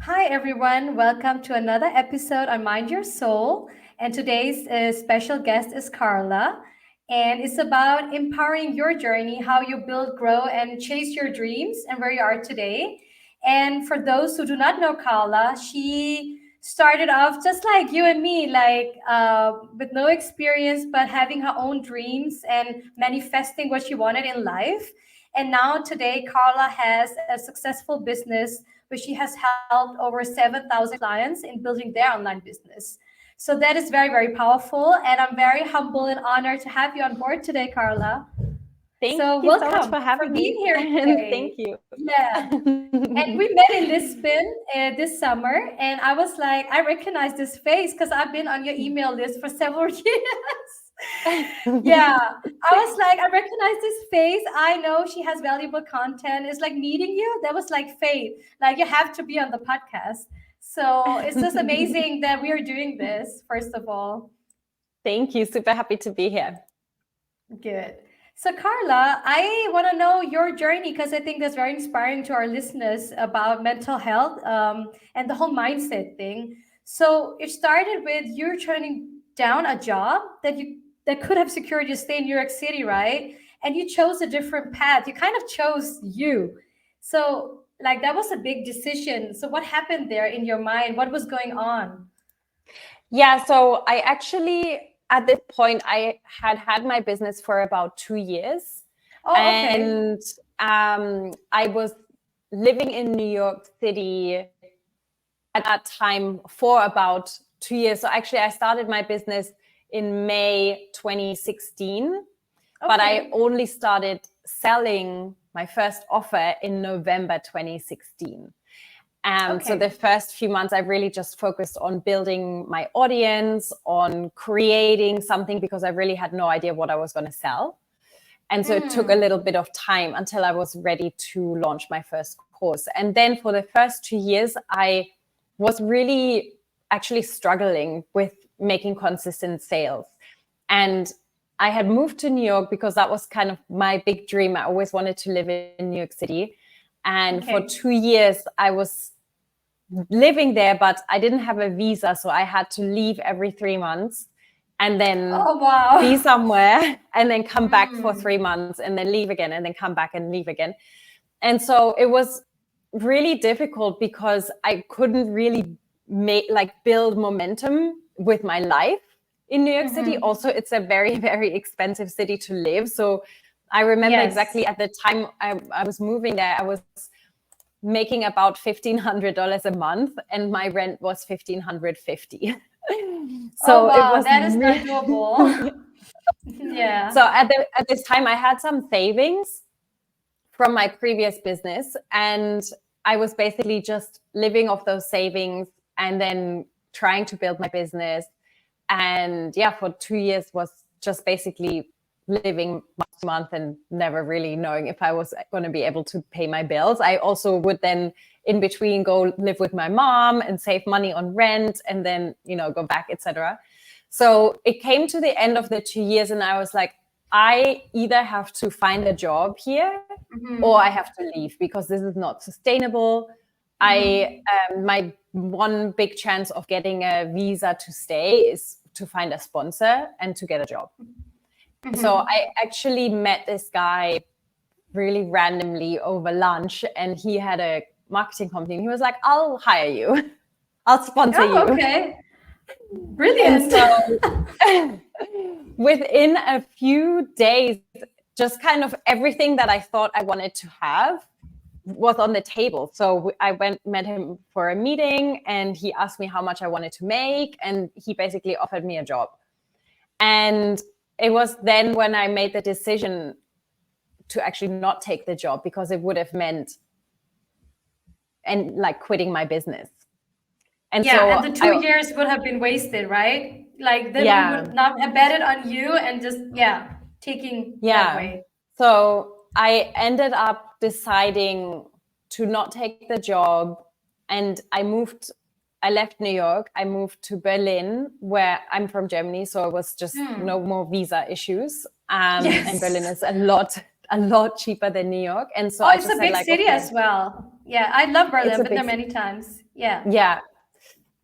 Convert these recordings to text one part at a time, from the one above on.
Hi, everyone. Welcome to another episode on Mind Your Soul. And today's special guest is Carla. And it's about empowering your journey, how you build, grow, and chase your dreams, and where you are today. And for those who do not know Carla, she started off just like you and me, with no experience, but having her own dreams and manifesting what she wanted in life. And now today, Carla has a successful business where she has helped over 7,000 clients in building their online business. So that is very, very powerful. And I'm very humble and honored to have you on board today, Carla. Thank So you so much welcome for having for being me. here And today. thank you. Yeah. And we met in Lisbon this summer. And I was like, I recognize this face because I've been on your email list for several years. Yeah, I was like, I recognize this face. I know she has valuable content. It's like meeting you. That was like fate. Like you have to be on the podcast. So it's just amazing that we are doing this, first of all. Thank you. Super happy to be here. Good. So, Carla, I want to know your journey because I think that's very inspiring to our listeners about mental health and the whole mindset thing. So, it started with you turning down a job that could have secured you stay in New York City, right? And you chose a different path. You kind of chose you. So, like that was a big decision. So, what happened there in your mind? What was going on? Yeah, so I actually, at this point, I had my business for about 2 years. Oh, okay. And I was living in New York City at that time for about 2 years. So actually, I started my business in May 2016. But I only started selling my first offer in November 2016. So the first few months, I really just focused on building my audience, on creating something, because I really had no idea what I was going to sell. And so it took a little bit of time until I was ready to launch my first course. And then for the first 2 years, I was really actually struggling with making consistent sales. And I had moved to New York because that was kind of my big dream. I always wanted to live in New York City. And for 2 years, I was living there, but I didn't have a visa. So I had to leave every 3 months and then be somewhere and then come back for 3 months and then leave again and then come back and leave again. And so it was really difficult because I couldn't really build momentum with my life in New York City. Also, it's a very, very expensive city to live. So I remember exactly at the time I was moving there, I was making about $1,500 a month and my rent was $1,550. So it was that is not doable. Yeah. So at this time I had some savings from my previous business and I was basically just living off those savings and then trying to build my business. And yeah, for 2 years was just basically living month to month and never really knowing if I was going to be able to pay my bills. I also would then in between go live with my mom and save money on rent and then, go back, etc. So it came to the end of the 2 years and I was like, I either have to find a job here or I have to leave because this is not sustainable. My one big chance of getting a visa to stay is to find a sponsor and to get a job. So I actually met this guy really randomly over lunch and he had a marketing company. He was like, I'll hire you. I'll sponsor you. Okay. Brilliant. So, within a few days, just kind of everything that I thought I wanted to have was on the table. So I met him for a meeting and he asked me how much I wanted to make. And he basically offered me a job. And it was then when I made the decision to actually not take the job because it would have meant quitting my business. And the 2 years would have been wasted, right? Like then we would not have betted on you and just taking that way. So I ended up deciding to not take the job and I left New York. I moved to Berlin, where I'm from Germany. So it was just no more visa issues. And Berlin is a lot cheaper than New York. And so it's a big city as well. Yeah, I love Berlin. I've been there many times. Yeah. Yeah.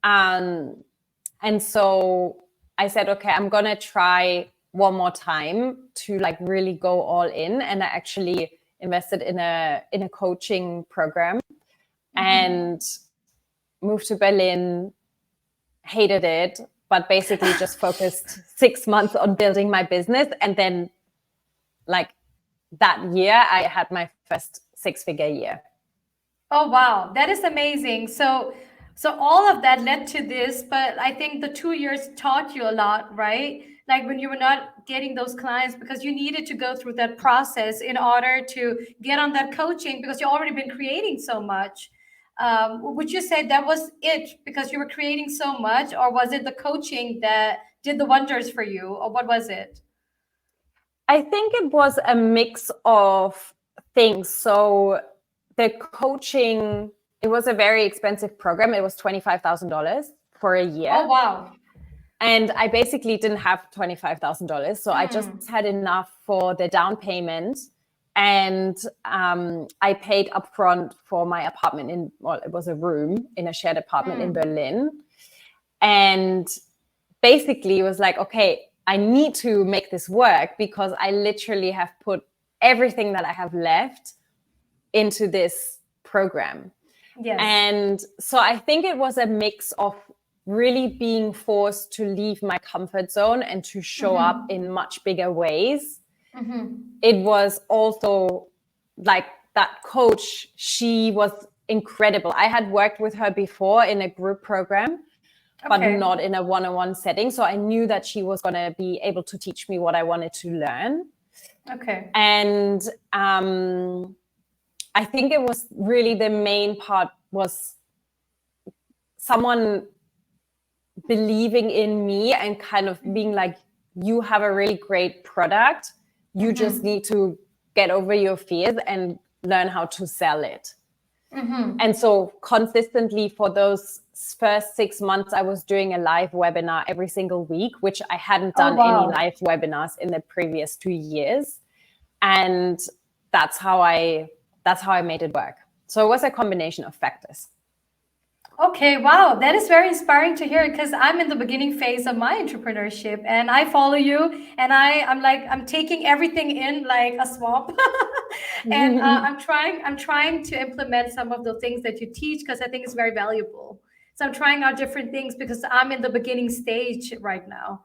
And so I said, okay, I'm going to try one more time to like really go all in. And I actually invested in a coaching program and moved to Berlin, hated it, but basically just focused 6 months on building my business. And then like that year, I had my first 6-figure year. Oh, wow. That is amazing. So all of that led to this, but I think the 2 years taught you a lot, right? Like when you were not getting those clients because you needed to go through that process in order to get on that coaching because you already been creating so much. Would you say that was it because you were creating so much, or was it the coaching that did the wonders for you, or what was it? I think it was a mix of things. So the coaching, it was a very expensive program. It was $25,000 for a year. Oh, wow. And I basically didn't have $25,000. So I just had enough for the down payment. And I paid upfront for my apartment it was a room in a shared apartment in Berlin. And basically it was like, okay, I need to make this work because I literally have put everything that I have left into this program. Yes. And so I think it was a mix of really being forced to leave my comfort zone and to show up in much bigger ways. It was also like that coach, she was incredible. I had worked with her before in a group program, but not in a one-on-one setting. So I knew that she was going to be able to teach me what I wanted to learn. Okay. And I think it was really the main part was someone believing in me and kind of being like, you have a really great product. You just need to get over your fears and learn how to sell it. And so consistently for those first 6 months, I was doing a live webinar every single week, which I hadn't done any live webinars in the previous 2 years. And that's how I made it work. So it was a combination of factors. Okay, wow, that is very inspiring to hear because I'm in the beginning phase of my entrepreneurship and I follow you and I'm taking everything in like a swamp and I'm trying to implement some of the things that you teach because I think it's very valuable. So I'm trying out different things because I'm in the beginning stage right now.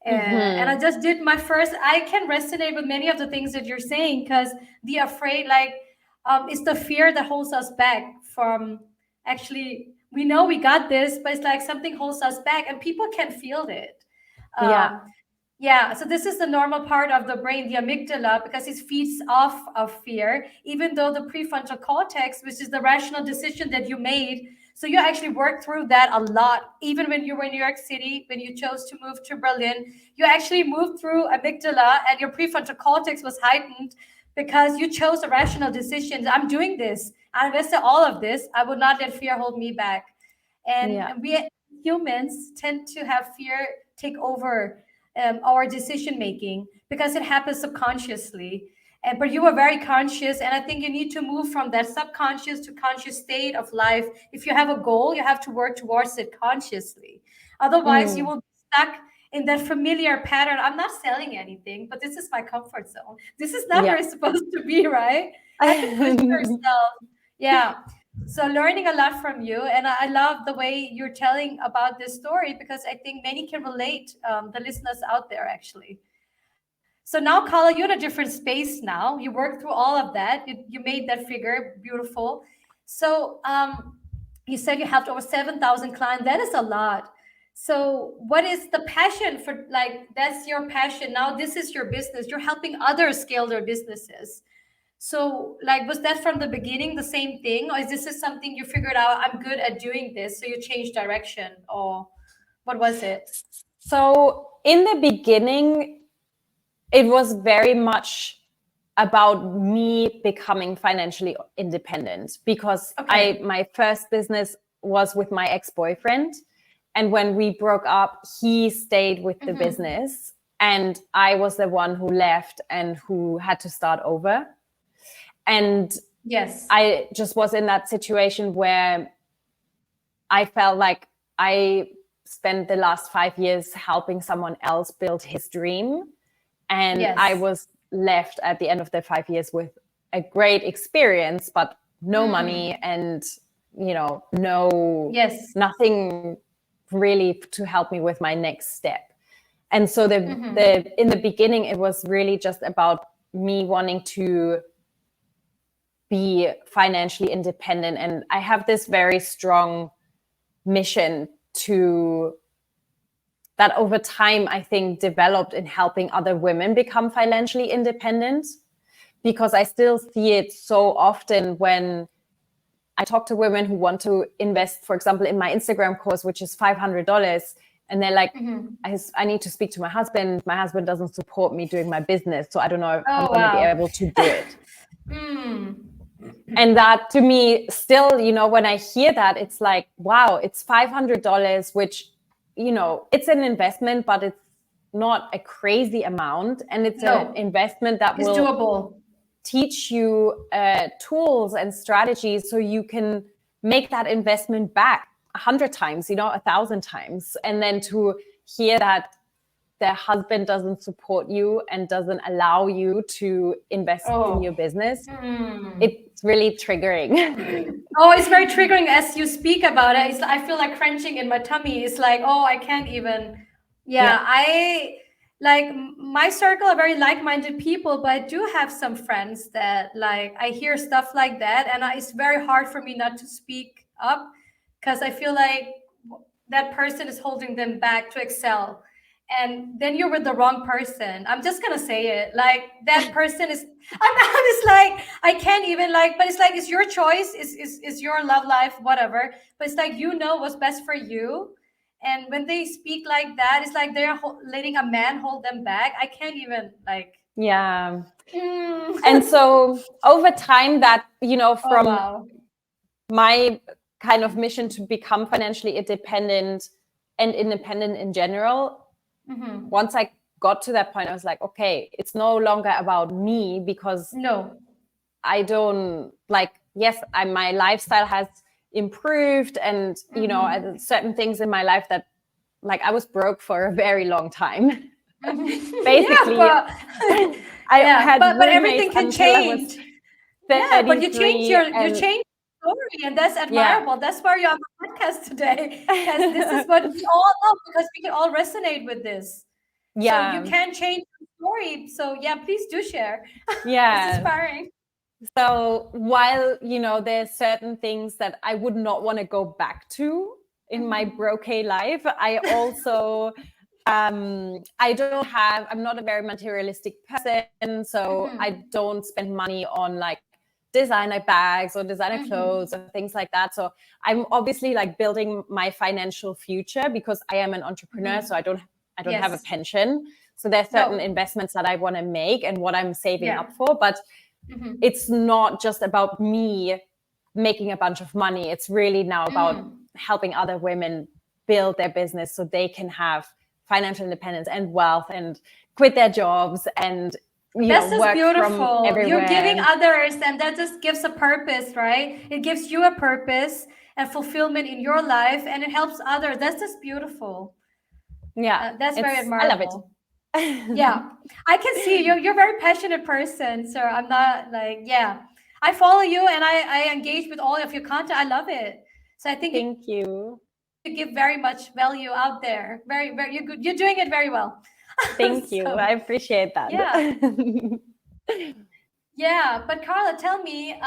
And I just did my first, I can resonate with many of the things that you're saying because the afraid, like, it's the fear that holds us back from actually, we know we got this, but it's like something holds us back and people can feel it. Yeah, so this is the normal part of the brain, the amygdala, because it feeds off of fear, even though the prefrontal cortex, which is the rational decision that you made. So you actually worked through that a lot. Even when you were in New York City, when you chose to move to Berlin, you actually moved through amygdala and your prefrontal cortex was heightened because you chose a rational decision. I'm doing this. I invested all of this. I will not let fear hold me back. And we humans tend to have fear take over our decision making because it happens subconsciously. But you are very conscious, and I think you need to move from that subconscious to conscious state of life. If you have a goal, you have to work towards it consciously. Otherwise, you will be stuck in that familiar pattern. I'm not selling anything, but this is my comfort zone. This is not where it's supposed to be, right? I have to push yourself. Yeah. So learning a lot from you, and I love the way you're telling about this story because I think many can relate, the listeners out there actually. So now, Carla, you're in a different space now. You worked through all of that. You made that figure beautiful. So you said you helped over 7,000 clients. That is a lot. So what is the passion for, like, that's your passion. Now this is your business. You're helping others scale their businesses. So, like, was that from the beginning the same thing, or is this is something you figured out? I'm good at doing this, so you changed direction, or what was it? So in the beginning, it was very much about me becoming financially independent because my first business was with my ex-boyfriend. And when we broke up, he stayed with the business and I was the one who left and who had to start over. And Yes, I just was in that situation where I felt like I spent the last 5 years helping someone else build his dream. And I Yes. was left at the end of the 5 years with a great experience, but no money and, Yes. nothing really to help me with my next step. And so in the beginning, it was really just about me wanting to be financially independent. And I have this very strong mission that over time, I think, developed in helping other women become financially independent, because I still see it so often when I talk to women who want to invest, for example, in my Instagram course, which is $500. And they're like, I need to speak to my husband. My husband doesn't support me doing my business. So I don't know if I'm going to be able to do it. And that, to me, still, when I hear that, it's like, wow, it's $500, which, it's an investment, but it's not a crazy amount. And it's an investment that will doable. Teach you tools and strategies so you can make that investment back 100 times, 1,000 times. And then to hear that their husband doesn't support you and doesn't allow you to invest in your business, it's really triggering. It's very triggering as you speak about it. I feel like crunching in my tummy. It's like, I can't even. I like my circle are very like-minded people, but I do have some friends that like I hear stuff like that, and it's very hard for me not to speak up because I feel like that person is holding them back to excel. And then you're with the wrong person. I'm just gonna say it. Like that person is. I'm honest. Like I can't even like. But it's like it's your choice. Is your love life, whatever. But it's like what's best for you. And when they speak like that, it's like they're letting a man hold them back. I can't even like. Yeah. And so over time, that from my kind of mission to become financially independent and independent in general. Once I got to that point, I was like, okay, it's no longer about me, because I don't like, yes, my lifestyle has improved, and certain things in my life that like I was broke for a very long time. Basically, I had but everything can change. But you change your story, and that's admirable. That's why you're on the podcast today, because this is what we all know, because we can all resonate with this. So you can change the story. So please do share. It's inspiring. So while there's certain things that I would not want to go back to in my broke life, I also I'm not a very materialistic person, so I don't spend money on like designer bags or designer clothes or things like that. So I'm obviously like building my financial future, because I am an entrepreneur, so I don't have a pension. So there's certain investments that I want to make and what I'm saving up for, but it's not just about me making a bunch of money. It's really now about helping other women build their business so they can have financial independence and wealth and quit their jobs and work beautiful. From everywhere. You're giving others, and that just gives a purpose, right? It gives you a purpose and fulfillment in your life, and it helps others. That's just beautiful. That's very admirable. I love it. I can see you're a very passionate person, sir. I'm not like, I follow you and I engage with all of your content. I love it. So I think thank you. You give very much value out there. Very, very, you're good. You're doing it very well. Thank you. I appreciate that. But Carla, tell me,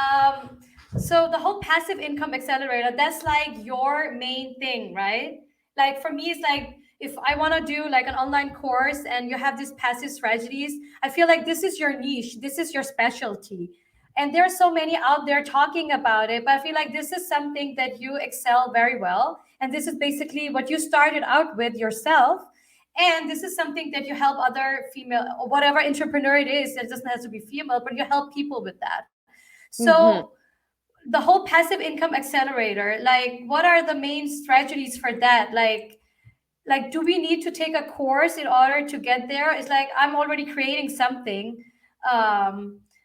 so the whole passive income accelerator, that's like your main thing, right? Like for me, it's like, if I want to do like an online course and you have these passive strategies, I feel like this is your niche. This is your specialty. And there are so many out there talking about it, but I feel like this is something that you excel very well. And this is basically what you started out with yourself. And this is something that you help other female or whatever entrepreneur it is. It doesn't have to be female, but you help people with that. So the whole passive income accelerator, like what are the main strategies for that? Like do we need to take a course in order to get there? It's like I'm already creating something.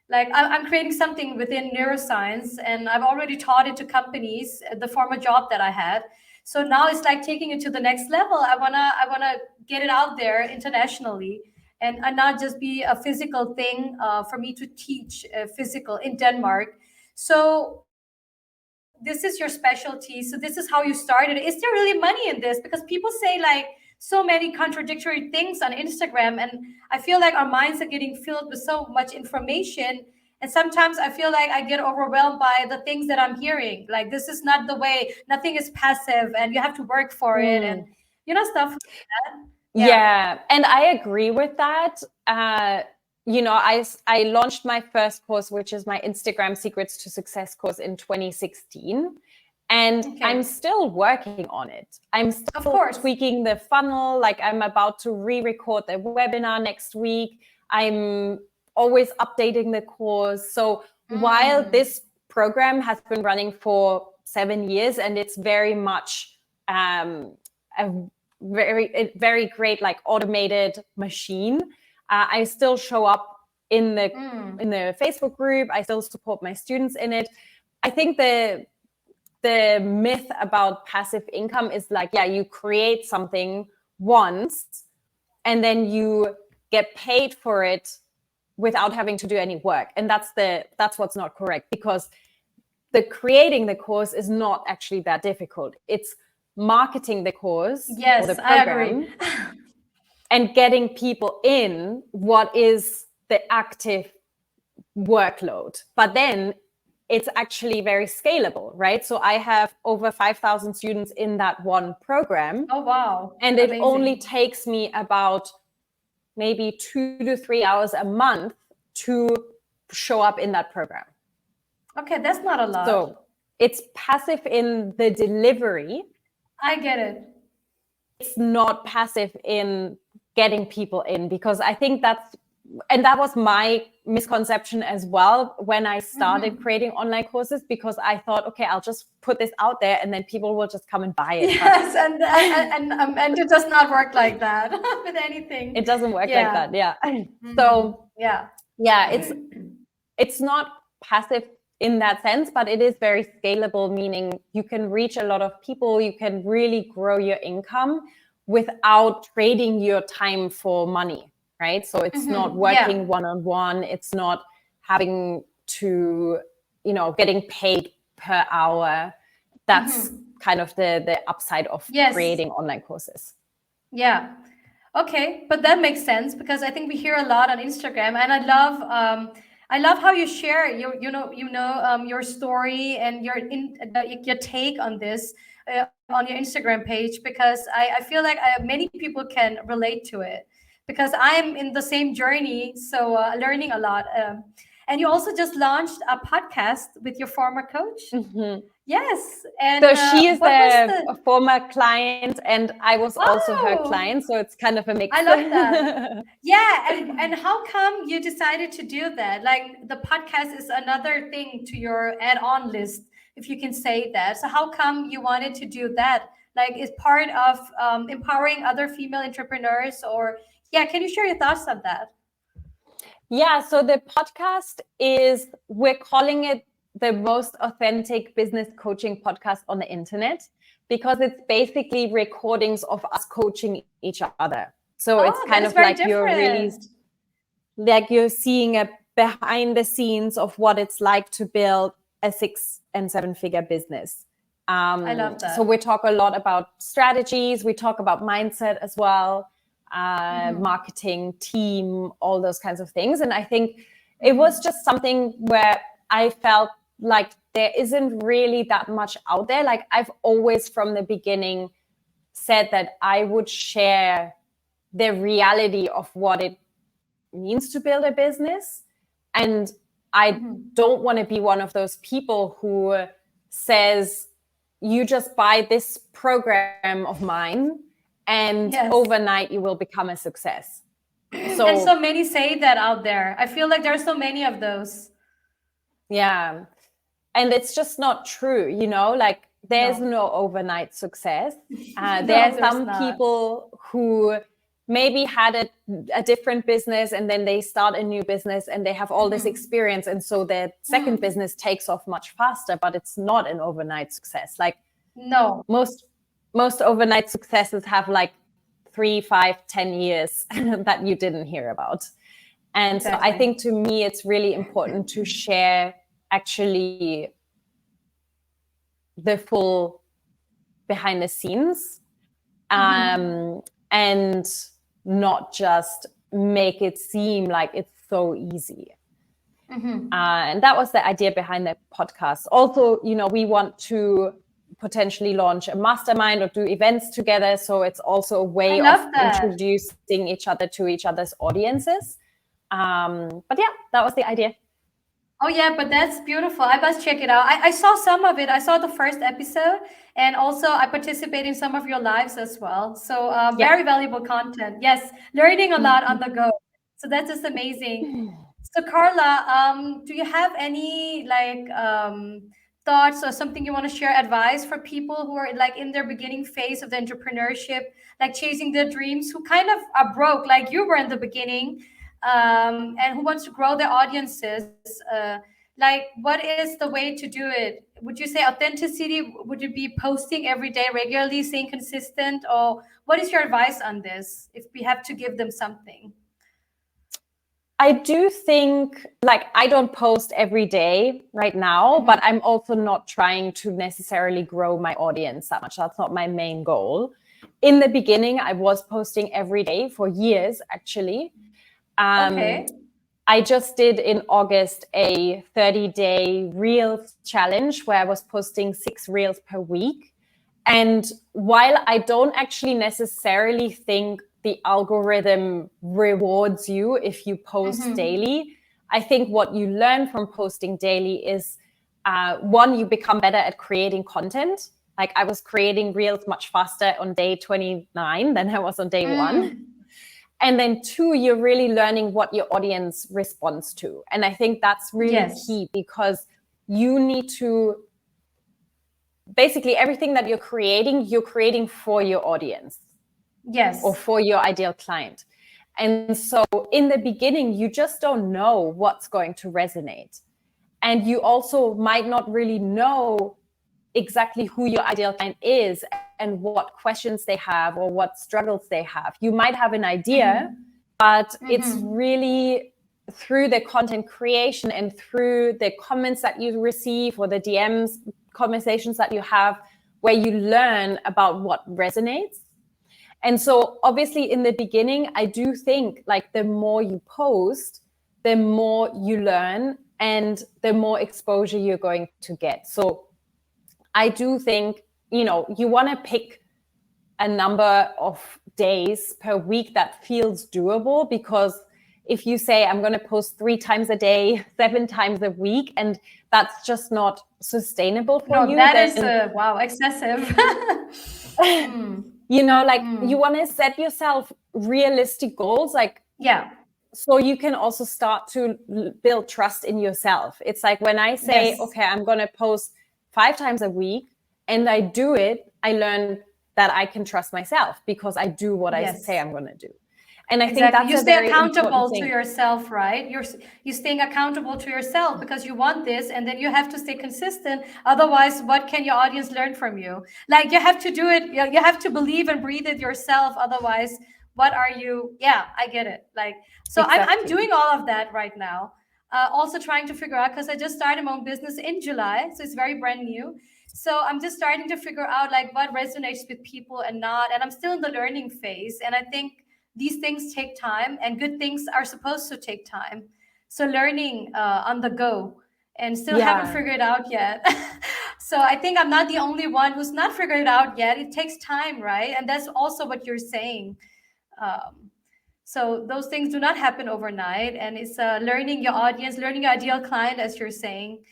Like I'm creating something within neuroscience, and I've already taught it to companies, the former job that I had. So now it's like taking it to the next level. I wanna get it out there internationally, and not just be a physical thing for me to teach physical in Denmark. So this is your specialty. So this is how you started. Is there really money in this? Because people say like so many contradictory things on Instagram, and I feel like our minds are getting filled with so much information. And sometimes I feel like I get overwhelmed by the things that I'm hearing. Like, this is not the way, nothing is passive, and you have to work for it, and stuff like that. Yeah. Yeah, and I agree with that. I launched my first course, which is my Instagram Secrets to Success course in 2016. And I'm Okay. still working on it. I'm Of still course. tweaking the funnel. Like, I'm about to re-record the webinar next week. I'm always updating the course. So while this program has been running for 7 years, and it's very much a very great, like, automated machine, I still show up in the Facebook group. I still support my students in it. I think the myth about passive income is like, yeah, you create something once and then you get paid for it without having to do any work. And that's what's not correct, because the creating the course is not actually that difficult. It's marketing the course or Yes, the I program agree. and getting people in what is the active workload. But then it's actually very scalable, right? So I have over 5,000 students in that one program. Oh, wow. And it only Amazing. takes me about maybe 2 to 3 hours a month to show up in that program. Okay, that's not a lot. So it's passive in the delivery. I get it. It's not passive in getting people in, because I think that was my misconception as well when I started creating online courses, because I thought, okay, I'll just put this out there and then people will just come and buy it. Yes, and it does not work like that with anything. It doesn't work like that. Yeah. So yeah, it's not passive in that sense, but it is very scalable, meaning you can reach a lot of people. You can really grow your income without trading your time for money, right? So it's not working one-on-one. It's not having to, getting paid per hour. That's kind of the upside of creating online courses. Yeah. Okay, but that makes sense, because I think we hear a lot on Instagram, and I love how you share your story and your take on this on your Instagram page, because I feel like many people can relate to it, because I'm in the same journey, so learning a lot. And you also just launched a podcast with your former coach. Yes, and so she is a former client, and I was also her Oh! client, so it's kind of a mix. I love that. Yeah, and how come you decided to do that? Like, the podcast is another thing to your add-on list, if you can say that. So how come you wanted to do that? Like, is part of empowering other female entrepreneurs, or yeah, can you share your thoughts on that? Yeah, so the podcast we're calling it the most authentic business coaching podcast on the internet, because it's basically recordings of us coaching each other. So it's kind of like you're seeing a behind the scenes of what it's like to build a 6 and 7 figure business. I love that. So we talk a lot about strategies. We talk about mindset as well, marketing, team, all those kinds of things. And I think it was just something where I felt like there isn't really that much out there. Like, I've always from the beginning said that I would share the reality of what it means to build a business. And I don't want to be one of those people who says, you just buy this program of mine and overnight you will become a success. And so many say that out there. I feel like there are so many of those. Yeah. And it's just not true, like, there's no overnight success. There are some people who maybe had a different business, and then they start a new business and they have all this experience. And so their second business takes off much faster, but it's not an overnight success. Like, no, most most overnight successes have like 3, 5, 10 years that you didn't hear about. And so I think to me, it's really important to share actually the full behind the scenes, and not just make it seem like it's so easy. And that was the idea behind the podcast. Also, we want to potentially launch a mastermind or do events together. So it's also a way of introducing each other to each other's audiences. But yeah, that was the idea. Oh yeah, but that's beautiful. I must check it out. I saw some of it. I saw the first episode, and also I participate in some of your lives as well. So very valuable content. Yes, learning a lot on the go. So that's just amazing. So Carla, do you have any thoughts or something you want to share, advice for people who are like in their beginning phase of the entrepreneurship, like chasing their dreams, who kind of are broke like you were in the beginning? And who wants to grow their audiences, like what is the way to do it? Would you say authenticity? Would it be posting every day regularly, staying consistent, or what is your advice on this if we have to give them something? I do think, like, I don't post every day right now, but I'm also not trying to necessarily grow my audience that much. That's not my main goal. In the beginning, I was posting every day for years, actually. I just did in August a 30-day Reels challenge where I was posting 6 Reels per week. And while I don't actually necessarily think the algorithm rewards you if you post daily, I think what you learn from posting daily is, one, you become better at creating content. Like I was creating Reels much faster on day 29 than I was on day 1. And then 2, you're really learning what your audience responds to. And I think that's really key, because you need to, basically everything that you're creating for your audience. Yes. Or for your ideal client. And so in the beginning, you just don't know what's going to resonate. And you also might not really know exactly who your ideal client is and what questions they have or what struggles they have. You might have an idea, but it's really through the content creation and through the comments that you receive or the DMs, conversations that you have, where you learn about what resonates. And so obviously in the beginning, I do think like the more you post, the more you learn and the more exposure you're going to get. So I do think, you want to pick a number of days per week that feels doable, because if you say I'm going to post 3 times a day, 7 times a week, and that's just not sustainable for you. That is excessive. You want to set yourself realistic goals, so you can also start to build trust in yourself. It's like when I say, okay, I'm going to post 5 times a week and I do it, I learn that I can trust myself because I do what I say I'm going to do. And I think that's you stay accountable to yourself, right? You're staying accountable to yourself because you want this, and then you have to stay consistent. Otherwise, what can your audience learn from you? Like you have to do it. You have to believe and breathe it yourself. Otherwise, what are you? Yeah, I get it. Like, so I'm doing all of that right now. Also trying to figure out, because I just started my own business in July, so it's very brand new. So I'm just starting to figure out like what resonates with people and not. And I'm still in the learning phase. And I think these things take time, and good things are supposed to take time. So learning on the go, and still haven't figured it out yet. So I think I'm not the only one who's not figured it out yet. It takes time, right? And that's also what you're saying. So those things do not happen overnight. And it's learning your audience, learning your ideal client, as you're saying.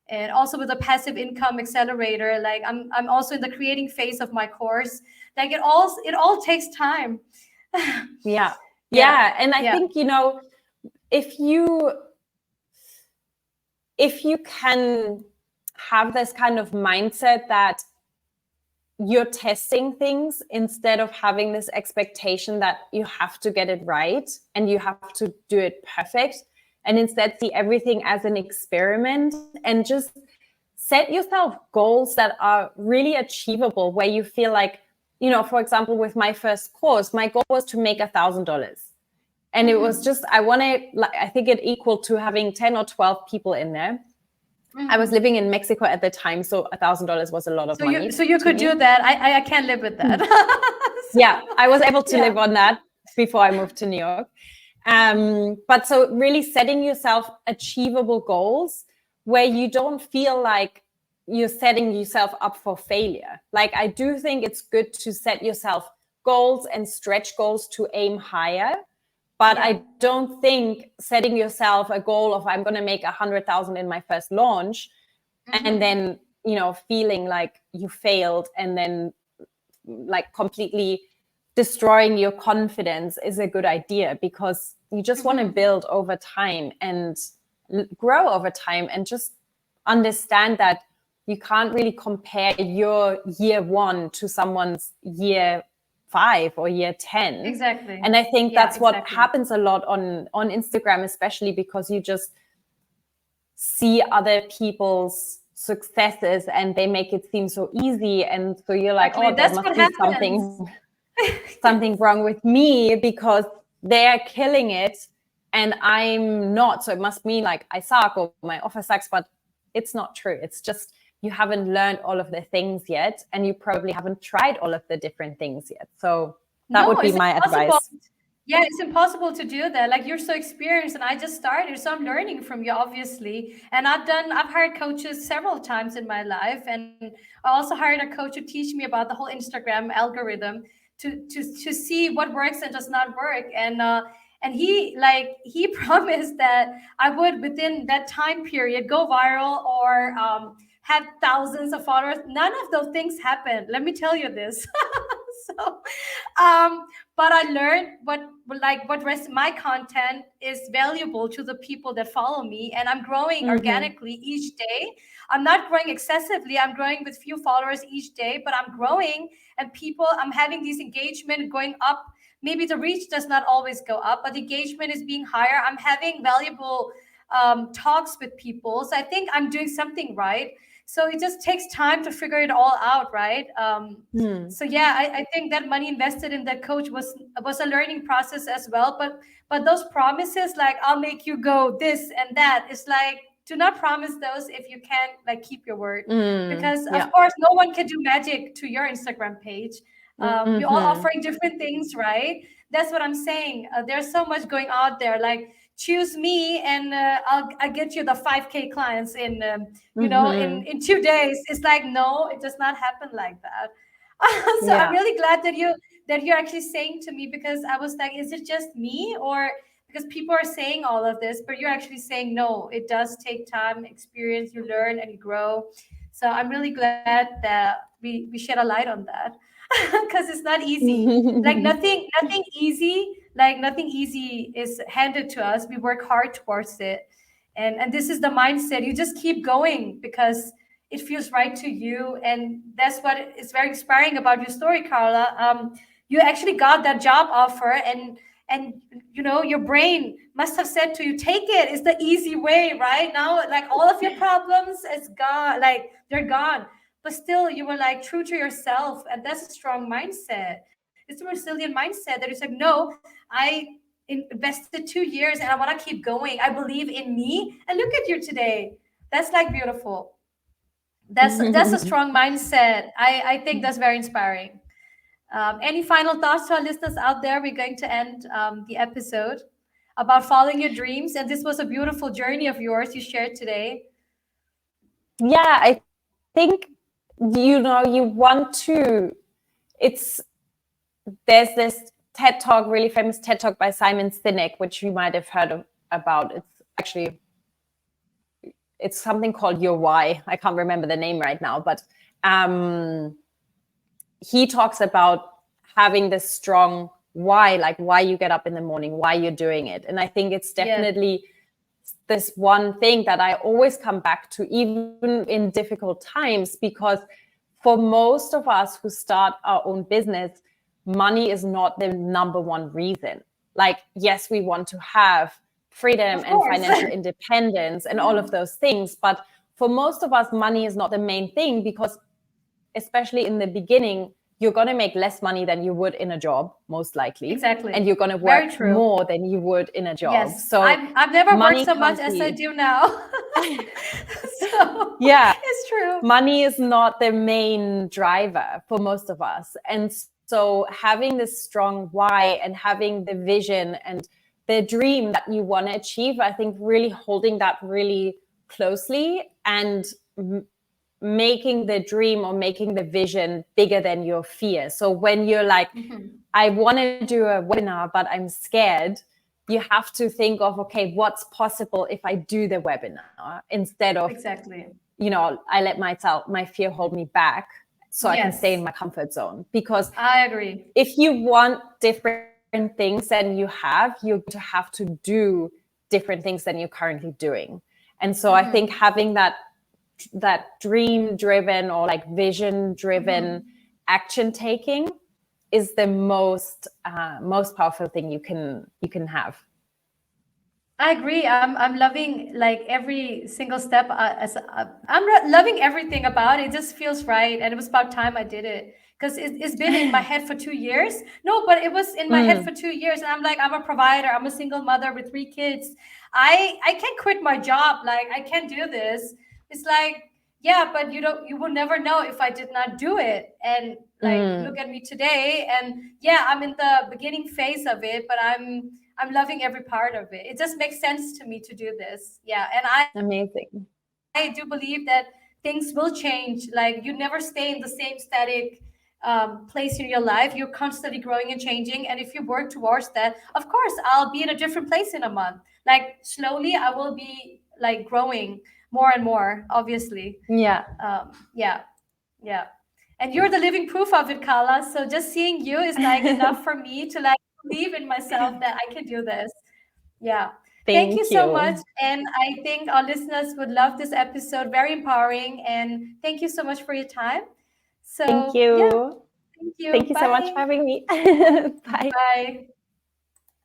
And also with a passive income accelerator, like I'm also in the creating phase of my course. Like it all takes time. Yeah. And I think, if you can have this kind of mindset that you're testing things instead of having this expectation that you have to get it right and you have to do it perfect, and instead see everything as an experiment and just set yourself goals that are really achievable, where you feel like for example, with my first course, my goal was to make $1,000. And it was just, I think it equaled to having 10 or 12 people in there. I was living in Mexico at the time, so $1,000 was a lot of money. So you could do that. I can't live with that. Yeah, I was able to live on that before I moved to New York. But so really setting yourself achievable goals where you don't feel like you're setting yourself up for failure. Like, I do think it's good to set yourself goals and stretch goals to aim higher. But I don't think setting yourself a goal of I'm going to make 100,000 in my first launch and then, feeling like you failed and then like completely destroying your confidence is a good idea, because you just want to build over time and grow over time, and just understand that you can't really compare your year 1 to someone's year 5 or year 10. Exactly. And I think that's what happens a lot on Instagram, especially because you just see other people's successes and they make it seem so easy. And so you're like, oh, there must be something wrong with me because they're killing it and I'm not. So it must mean like I suck or my offer sucks, but it's not true. It's just you haven't learned all of the things yet, and you probably haven't tried all of the different things yet. So that would be my advice. Yeah, it's impossible to do that. Like, you're so experienced and I just started, so I'm learning from you, obviously. And I've hired coaches several times in my life, and I also hired a coach to teach me about the whole Instagram algorithm to see what works and does not work. And he promised that I would, within that time period, go viral or have thousands of followers. None of those things happened. Let me tell you this. So, but I learned what rest my content is valuable to the people that follow me, and I'm growing organically each day. I'm not growing excessively. I'm growing with few followers each day, but I'm growing, and I'm having these engagement going up. Maybe the reach does not always go up, but the engagement is being higher. I'm having valuable talks with people. So I think I'm doing something right. So it just takes time to figure it all out, right? So yeah, I think that money invested in that coach was a learning process as well. But those promises, like I'll make you go this and that, it's like, do not promise those if you can't like keep your word. Because of course, no one can do magic to your Instagram page. You're all offering different things, right? That's what I'm saying. There's so much going out there. Like, choose me and I'll get you the 5K clients in in 2 days. It's like, no, it does not happen like that. So I'm really glad that you're actually saying to me, because I was like, is it just me, or because people are saying all of this, but you're actually saying no, it does take time, experience, you learn and you grow. So I'm really glad that we shed a light on that. Because it's not easy. Like nothing easy is handed to us. We work hard towards it. And this is the mindset. You just keep going because it feels right to you. And that's what is very inspiring about your story, Carla. You actually got that job offer, and your brain must have said to you, take it. It's the easy way, right? Now, like, all of your problems is gone, like they're gone. But still, you were like true to yourself, and that's a strong mindset. It's a resilient mindset that is like, no, I invested 2 years and I want to keep going. I believe in me, and look at you today. That's like beautiful. That's a strong mindset. I think that's very inspiring. Any final thoughts to our listeners out there? We're going to end the episode about following your dreams, and this was a beautiful journey of yours you shared today. Yeah, I think you want to. There's this TED Talk, really famous TED Talk by Simon Sinek, which you might have heard about. It's something called Your Why. I can't remember the name right now, but he talks about having this strong why, like why you get up in the morning, why you're doing it. And I think it's definitely this one thing that I always come back to, even in difficult times, because for most of us who start our own business, money is not the number one reason. Like, yes, we want to have freedom and financial independence and all of those things. But for most of us, money is not the main thing, because especially in the beginning, you're going to make less money than you would in a job, most likely. Exactly. And you're going to Very work true. more than you would in a job. Yes. So I've never worked money so much can't as I be- do now. So Yeah. it's true. Money is not the main driver for most of us. And so having this strong why and having the vision and the dream that you want to achieve, I think really holding that really closely and making the dream or making the vision bigger than your fear. So when you're like, I want to do a webinar, but I'm scared, you have to think of, okay, what's possible if I do the webinar instead of, Exactly. I let my fear hold me back so I can stay in my comfort zone. Because I agree. if you want different things than you have, you're going to have to do different things than you're currently doing. And so I think having that dream driven or like vision driven action taking is the most powerful thing you can have. I agree. I'm loving like every single step. Loving everything about it. It just feels right, and it was about time I did it because it's been in my head for 2 years. No, but it was in my head for 2 years, and I'm like, I'm a provider. I'm a single mother with 3 kids. I can't quit my job. Like I can't do this. It's like, yeah, but you will never know if I did not do it. And like, look at me today, and yeah, I'm in the beginning phase of it, but I'm loving every part of it. It just makes sense to me to do this. Yeah. And Amazing. I do believe that things will change. Like you never stay in the same static place in your life. You're constantly growing and changing. And if you work towards that, of course, I'll be in a different place in a month. Like slowly, I will be like growing more and more, obviously. Yeah. Yeah. Yeah. And you're the living proof of it, Carla. So just seeing you is like enough for me to like believe in myself that I can do this. Yeah. Thank you Thank so much. you. And I think our listeners would love this episode. Very empowering. And thank you so much for your time. Thank So, yeah, you. thank you. Thank you so much Bye. for having me. Bye. Bye.